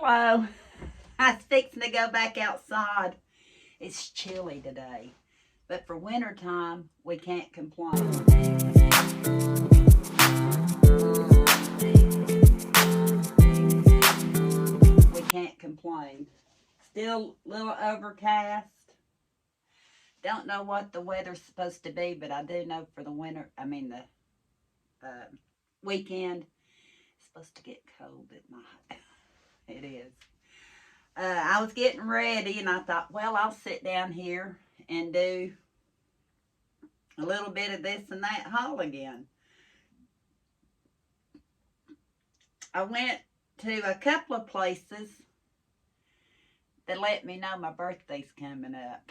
Hello. I was fixing to go back outside. It's chilly today, but for winter time, we can't complain. We can't complain. Still a little overcast. Don't know what the weather's supposed to be, but I do know for the winter, the uh, weekend, it's supposed to get cold at night. It is. I was getting ready and I thought, well, I'll sit down here and do a little bit of this and that haul again. I went to a couple of places that let me know my birthday's coming up.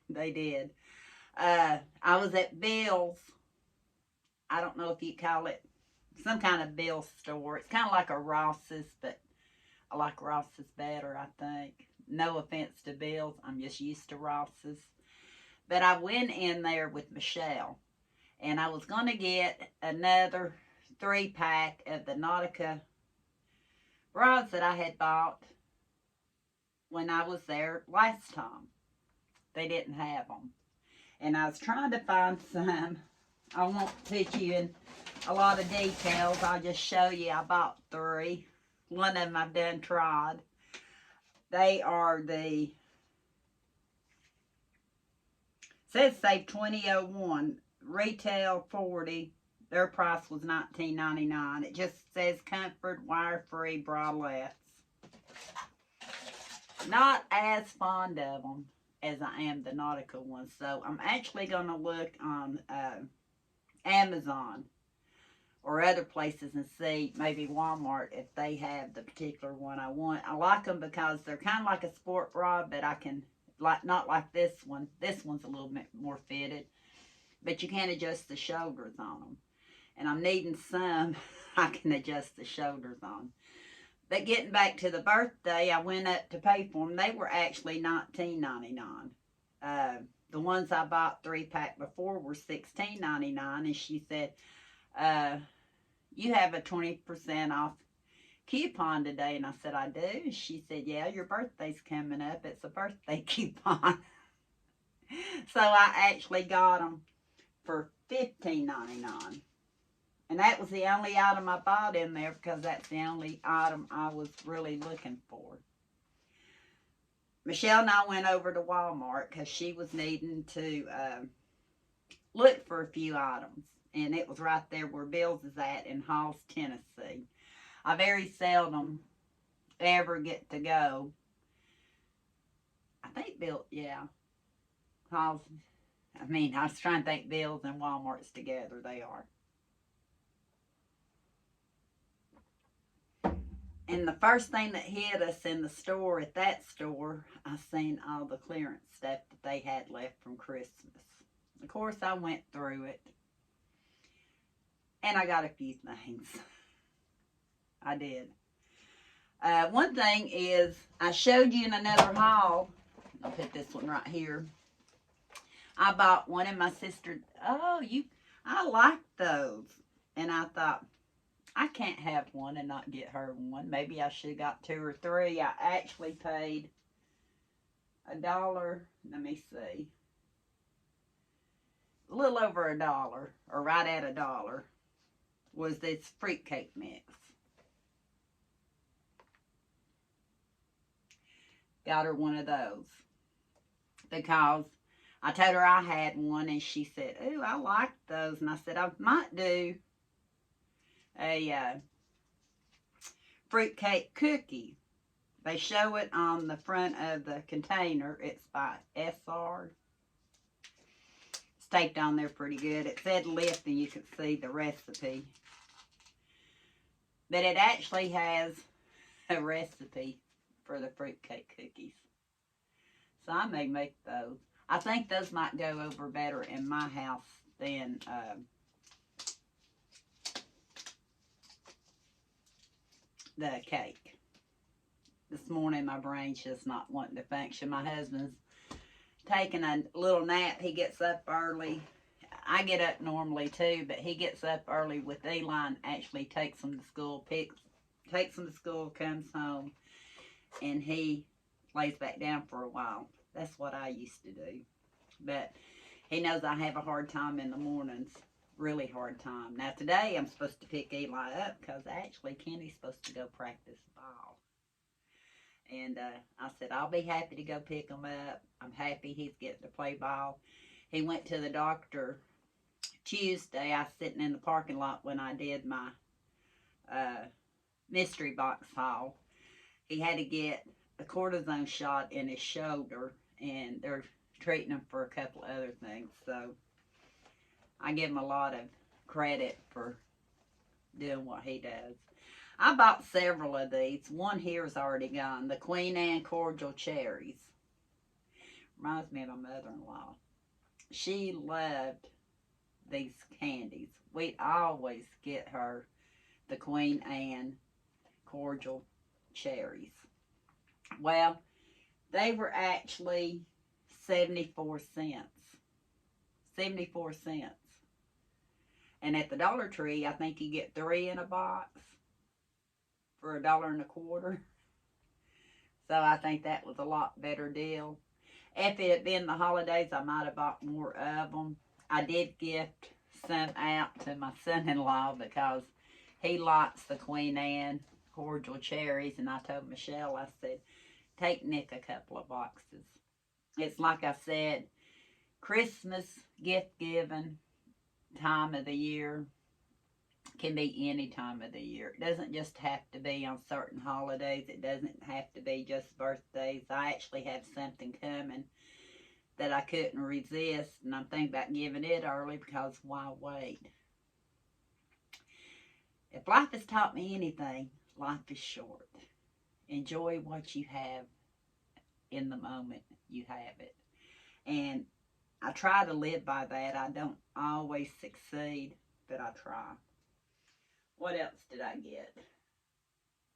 They did. I was at Bill's. I don't know if you call it some kind of Bill's store. It's kind of like a Ross's, but I like Ross's better, I think. No offense to Bill's. I'm just used to Ross's. But I went in there with Michelle, and I was going to get another 3-pack of the Nautica rods that I had bought when I was there last time. They didn't have them. And I was trying to find some. I won't put you in a lot of details. I'll just show you I bought 3. One of them I've done tried. They are the, says save 2001, retail 40. Their price was $19.99. It just says comfort wire-free bralettes. Not as fond of them as I am the Nautica ones, so I'm actually going to look on Amazon or other places and see, maybe Walmart, if they have the particular one I want. I like them because they're kind of like a sport bra, but I can, not like this one. This one's a little bit more fitted, but you can't adjust the shoulders on them. And I'm needing some I can adjust the shoulders on. But getting back to the birthday, I went up to pay for them. They were actually $19.99. The ones I bought 3-pack before were $16.99, and she said, you have a 20% off coupon today. And I said, I do. And she said, yeah, your birthday's coming up. It's a birthday coupon. So I actually got them for $15.99. And that was the only item I bought in there because that's the only item I was really looking for. Michelle and I went over to Walmart because she was needing to look for a few items. And it was right there where Bill's is at in Halls, Tennessee. I very seldom ever get to go. I think Bill, yeah. Halls, I was trying to think Bill's and Walmart's together. They are. And the first thing that hit us in the store, at that store, I seen all the clearance stuff that they had left from Christmas. Of course, I went through it. And I got a few things. I did. One thing is, I showed you in another haul. I'll put this one right here. I bought one and my sister, I like those. And I thought, I can't have one and not get her one. Maybe I should have got 2 or 3. I actually paid $1. Let me see. A little over $1, or right at $1, was this fruitcake mix. Got her one of those. Because I told her I had one and she said, ooh, I like those. And I said, I might do a fruitcake cookie. They show it on the front of the container. It's by SR. It's taped on there pretty good. It said lift and you could see the recipe. But it actually has a recipe for the fruitcake cookies. So I may make those. I think those might go over better in my house than the cake. This morning my brain's just not wanting to function. My husband's taking a little nap. He gets up early. I get up normally too, but he gets up early with Eli and actually takes them to school, picks takes them to school, comes home, and he lays back down for a while. That's what I used to do. But he knows I have a hard time in the mornings. Really hard time. Now today I'm supposed to pick Eli up because actually Kenny's supposed to go practice ball. And I said, I'll be happy to go pick him up. I'm happy he's getting to play ball. He went to the doctor Tuesday. I was sitting in the parking lot when I did my mystery box haul. He had to get a cortisone shot in his shoulder, and they're treating him for a couple of other things. So I give him a lot of credit for doing what he does. I bought several of these. One here's already gone. The Queen Anne Cordial Cherries. Reminds me of my mother-in-law. She loved these candies. We'd always get her the Queen Anne Cordial Cherries. Well, they were actually 74 cents. 74 cents. And at the Dollar Tree, I think you get 3 in a box for $1.25. So I think that was a lot better deal. If it had been the holidays, I might have bought more of them. I did gift some out to my son-in-law because he likes the Queen Anne Cordial Cherries. And I told Michelle, I said, take Nick a couple of boxes. It's like I said, Christmas gift giving time of the year can be any time of the year. It doesn't just have to be on certain holidays. It doesn't have to be just birthdays. I actually have something coming that I couldn't resist, and I'm thinking about giving it early because why wait? If life has taught me anything, life is short. Enjoy what you have in the moment you have it. And I try to live by that. I don't always succeed, but I try. What else did I get?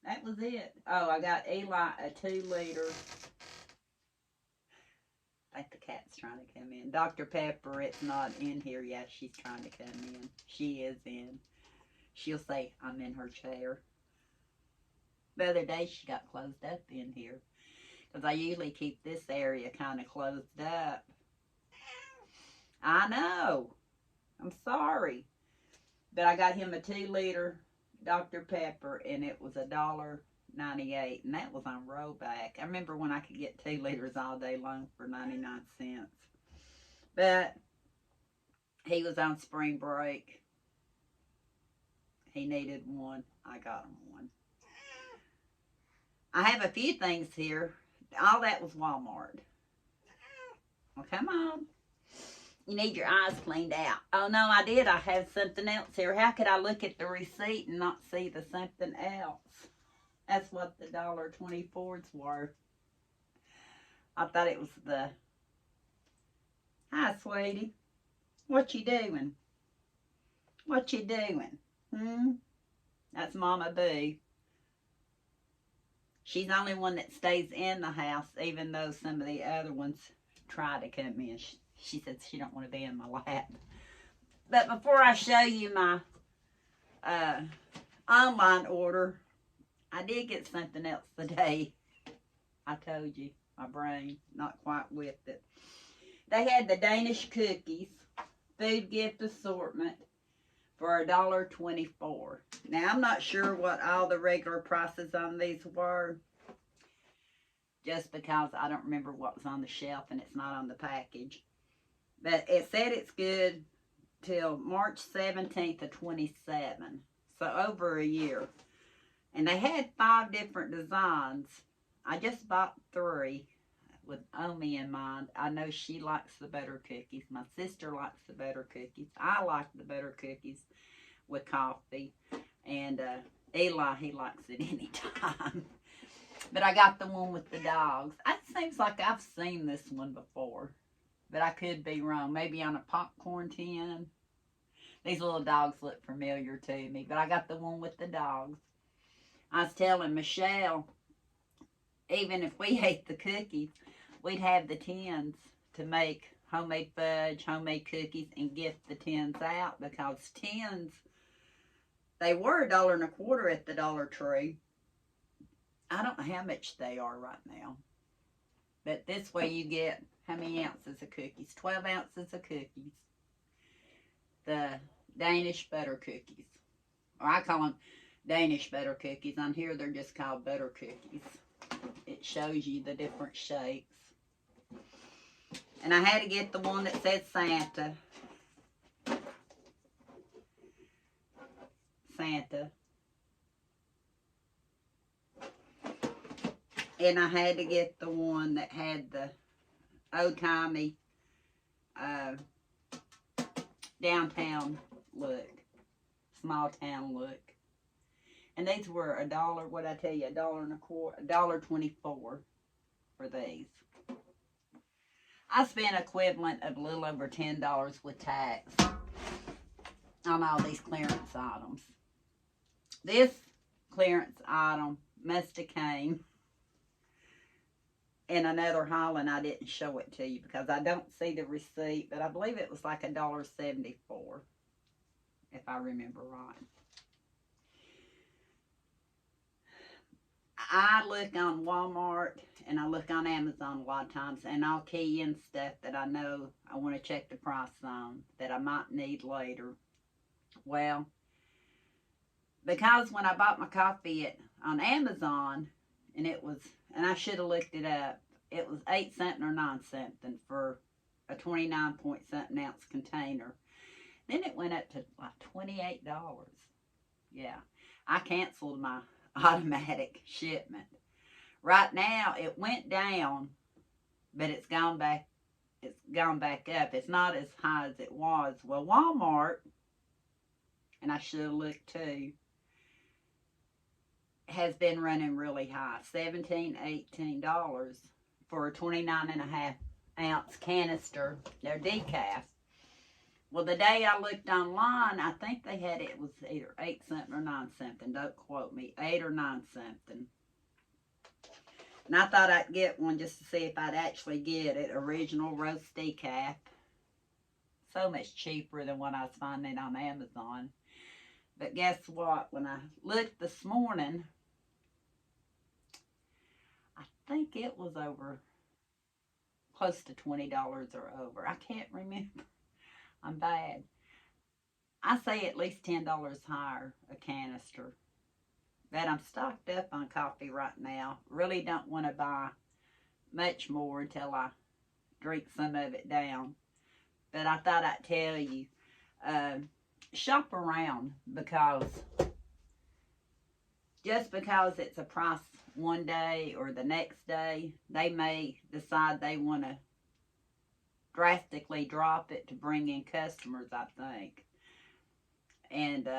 That was it. Oh, I got Eli a 2-liter. I think the cat's trying to come in. Dr. Pepper, it's not in here yet. She's trying to come in. She is in. She'll say, I'm in her chair. The other day, she got closed up in here. Because I usually keep this area kind of closed up. I know. I'm sorry. But I got him a 2-liter Dr. Pepper, and it was $1.98, and that was on rollback. I remember when I could get 2 liters all day long for 99 cents. But he was on spring break. He needed one. I got him one. I have a few things here. All that was Walmart. Well, come on. You need your eyes cleaned out. Oh, no, I did. I have something else here. How could I look at the receipt and not see the something else? That's what the $1.24's worth. I thought it was the... Hi, sweetie. What you doing? What you doing? That's Mama Boo. She's the only one that stays in the house, even though some of the other ones try to come in. She said she don't want to be in my lap. But before I show you my online order, I did get something else today. I told you, my brain not quite with it. They had the Danish cookies, food gift assortment for $1.24. Now, I'm not sure what all the regular prices on these were, just because I don't remember what was on the shelf and it's not on the package. But it said it's good till March 17th of 27. So over a year. And they had 5 different designs. I just bought 3 with Omi in mind. I know she likes the butter cookies. My sister likes the butter cookies. I like the butter cookies with coffee. And Eli, he likes it anytime. But I got the one with the dogs. It seems like I've seen this one before. But I could be wrong. Maybe on a popcorn tin. These little dogs look familiar to me. But I got the one with the dogs. I was telling Michelle, even if we ate the cookies, we'd have the tins to make homemade fudge, homemade cookies, and gift the tins out. Because tins They were $1.25 at the Dollar Tree. I don't know how much they are right now. But this way you get how many ounces of cookies? 12 ounces of cookies. The Danish butter cookies. Or I call them Danish butter cookies. On here they're just called butter cookies. It shows you the different shapes. And I had to get the one that said Santa. Santa. And I had to get the one that had the old-timey downtown look. Small town look. And these were $1, what'd I tell you, $1.25, $1.24 for these. I spent equivalent of a little over $10 with tax on all these clearance items. This clearance item must have came in another haul, and I didn't show it to you because I don't see the receipt, but I believe it was like $1.74, if I remember right. I look on Walmart and I look on Amazon a lot of times, and I'll key in stuff that I know I want to check the price on that I might need later. Well, because when I bought my coffee on Amazon, and I should have looked it up, it was 8 something or 9 something for a 29 point something ounce container. Then it went up to like $28. Yeah, I canceled my automatic shipment. Right now it went down, but it's gone back up. It's not as high as it was. Well, Walmart, and I should have looked too, has been running really high, $17, $18 for a 29.5 ounce canister. They're decaf. Well, the day I looked online, I think they had it was either 8 something or 9 something. Don't quote me. 8 or 9 something. And I thought I'd get one just to see if I'd actually get it. Original roast decaf. So much cheaper than what I was finding on Amazon. But guess what? When I looked this morning, I think it was over close to $20 or over. I can't remember. I'm bad. I say at least $10 higher a canister. But I'm stocked up on coffee right now. Really don't want to buy much more until I drink some of it down. But I thought I'd tell you, shop around, because just because it's a price one day or the next day, they may decide they want to drastically drop it to bring in customers, I think. And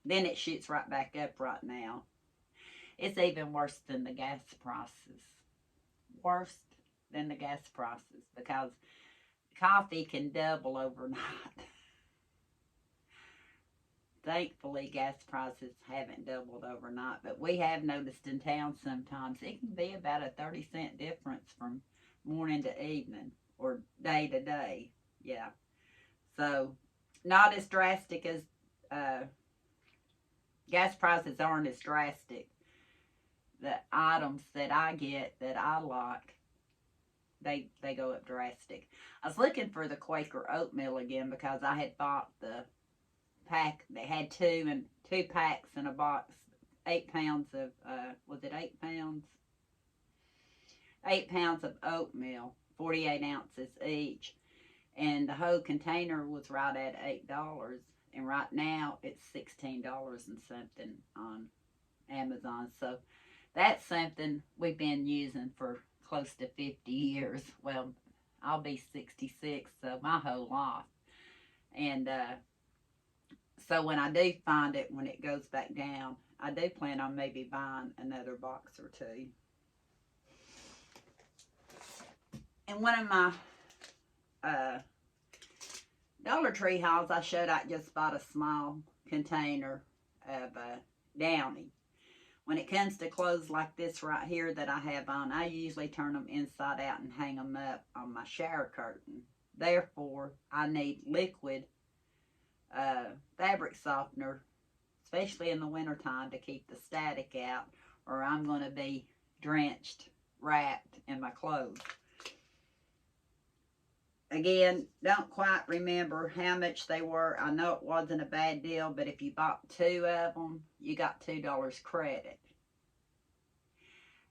then it shoots right back up right now. It's even worse than the gas prices. Worse than the gas prices, because coffee can double overnight. Thankfully, gas prices haven't doubled overnight, but we have noticed in town sometimes it can be about a 30-cent difference from morning to evening, or day to day. Yeah. So, not as drastic as gas prices aren't as drastic. The items that I get that I like, they go up drastic. I was looking for the Quaker oatmeal again because I had bought the pack. They had two packs in a box, 8 pounds of was it 8 pounds? 8 pounds of oatmeal, 48 ounces each, and the whole container was right at $8, and right now it's $16 and something on Amazon. So that's something we've been using for close to 50 years. Well, I'll be 66, so my whole life. And so when I do find it, when it goes back down, I do plan on maybe buying another box or two. And one of my Dollar Tree hauls, I showed I just bought a small container of Downy. When it comes to clothes like this right here that I have on, I usually turn them inside out and hang them up on my shower curtain. Therefore, I need liquid fabric softener especially in the wintertime, to keep the static out, or I'm going to be drenched, wrapped in my clothes. Again, don't quite remember how much they were. I know it wasn't a bad deal, but if you bought 2 of them, you got $2 credit.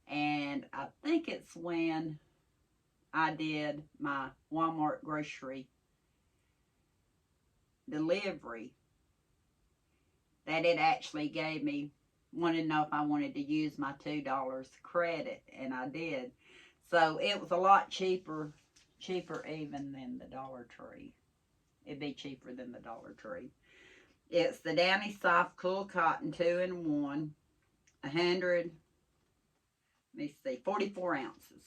And I think it's when I did my Walmart grocery delivery that it actually gave me, wanted to know if I wanted to use my $2 credit, and I did. So it was a lot cheaper even than the Dollar Tree. It'd be cheaper than the Dollar Tree. It's the Downy Soft Cool Cotton 2-in-1, 100, let me see, 44 ounces.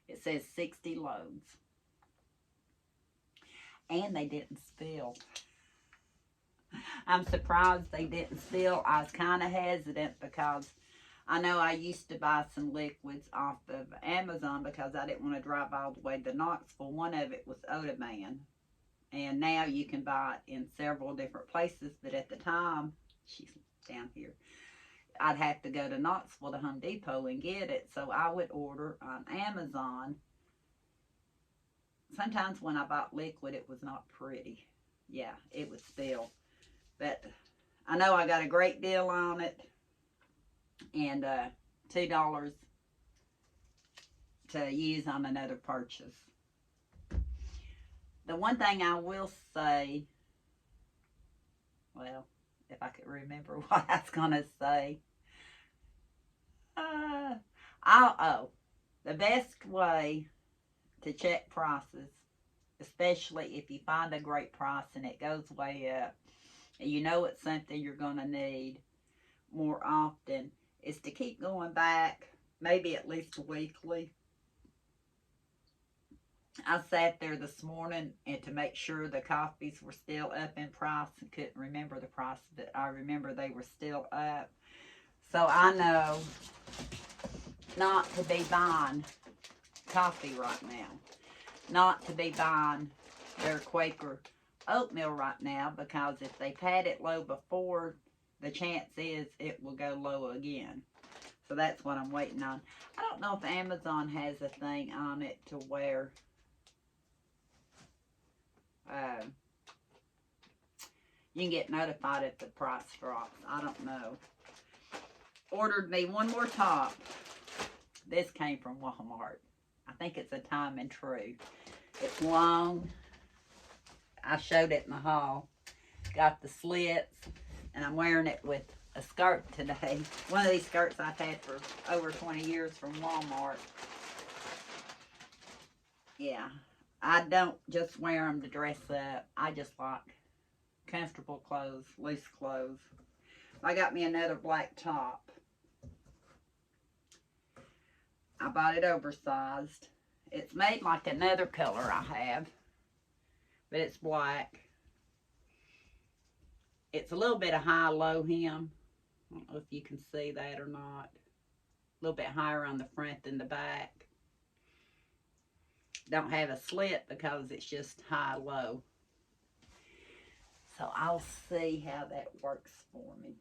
It says 60 loads. And they didn't spill. I'm surprised they didn't spill. I was kind of hesitant because I know I used to buy some liquids off of Amazon because I didn't want to drive all the way to Knoxville. One of it was Odaman. And now you can buy it in several different places. But at the time, she's down here, I'd have to go to Knoxville to Home Depot and get it. So I would order on Amazon. Sometimes when I bought liquid, it was not pretty. Yeah, it would spill. But I know I got a great deal on it. And $2 to use on another purchase. The one thing I will say, well, if I could remember what I was going to say. The best way to check prices, especially if you find a great price and it goes way up, and you know it's something you're going to need more often, is to keep going back, maybe at least weekly. I sat there this morning and to make sure the coffees were still up in price, and couldn't remember the price, but I remember they were still up. So I know not to be buying coffee right now. Not to be buying their Quaker oatmeal right now, because if they've had it low before, the chance is it will go low again. So that's what I'm waiting on. I don't know if Amazon has a thing on it to where you can get notified if the price drops. I don't know. Ordered me one more top. This came from Walmart. I think it's a Time and True. It's long. I showed it in the haul. Got the slits, and I'm wearing it with a skirt today. One of these skirts I've had for over 20 years from Walmart. Yeah, I don't just wear them to dress up. I just like comfortable clothes, loose clothes. I got me another black top. I bought it oversized. It's made like another color I have, but it's black. It's a little bit of high-low hem. I don't know if you can see that or not. A little bit higher on the front than the back. Don't have a slit because it's just high-low. So I'll see how that works for me.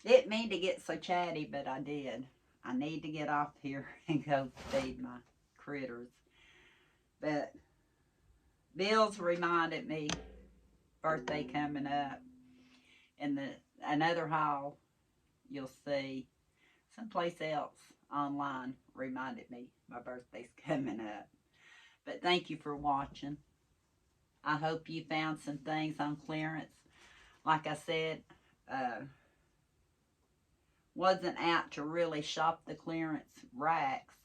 Didn't mean to get so chatty, but I did. I need to get off here and go feed my critters. But Bill's reminded me, birthday coming up. And another haul you'll see someplace else online reminded me my birthday's coming up. But thank you for watching. I hope you found some things on clearance. Like I said, wasn't out to really shop the clearance racks,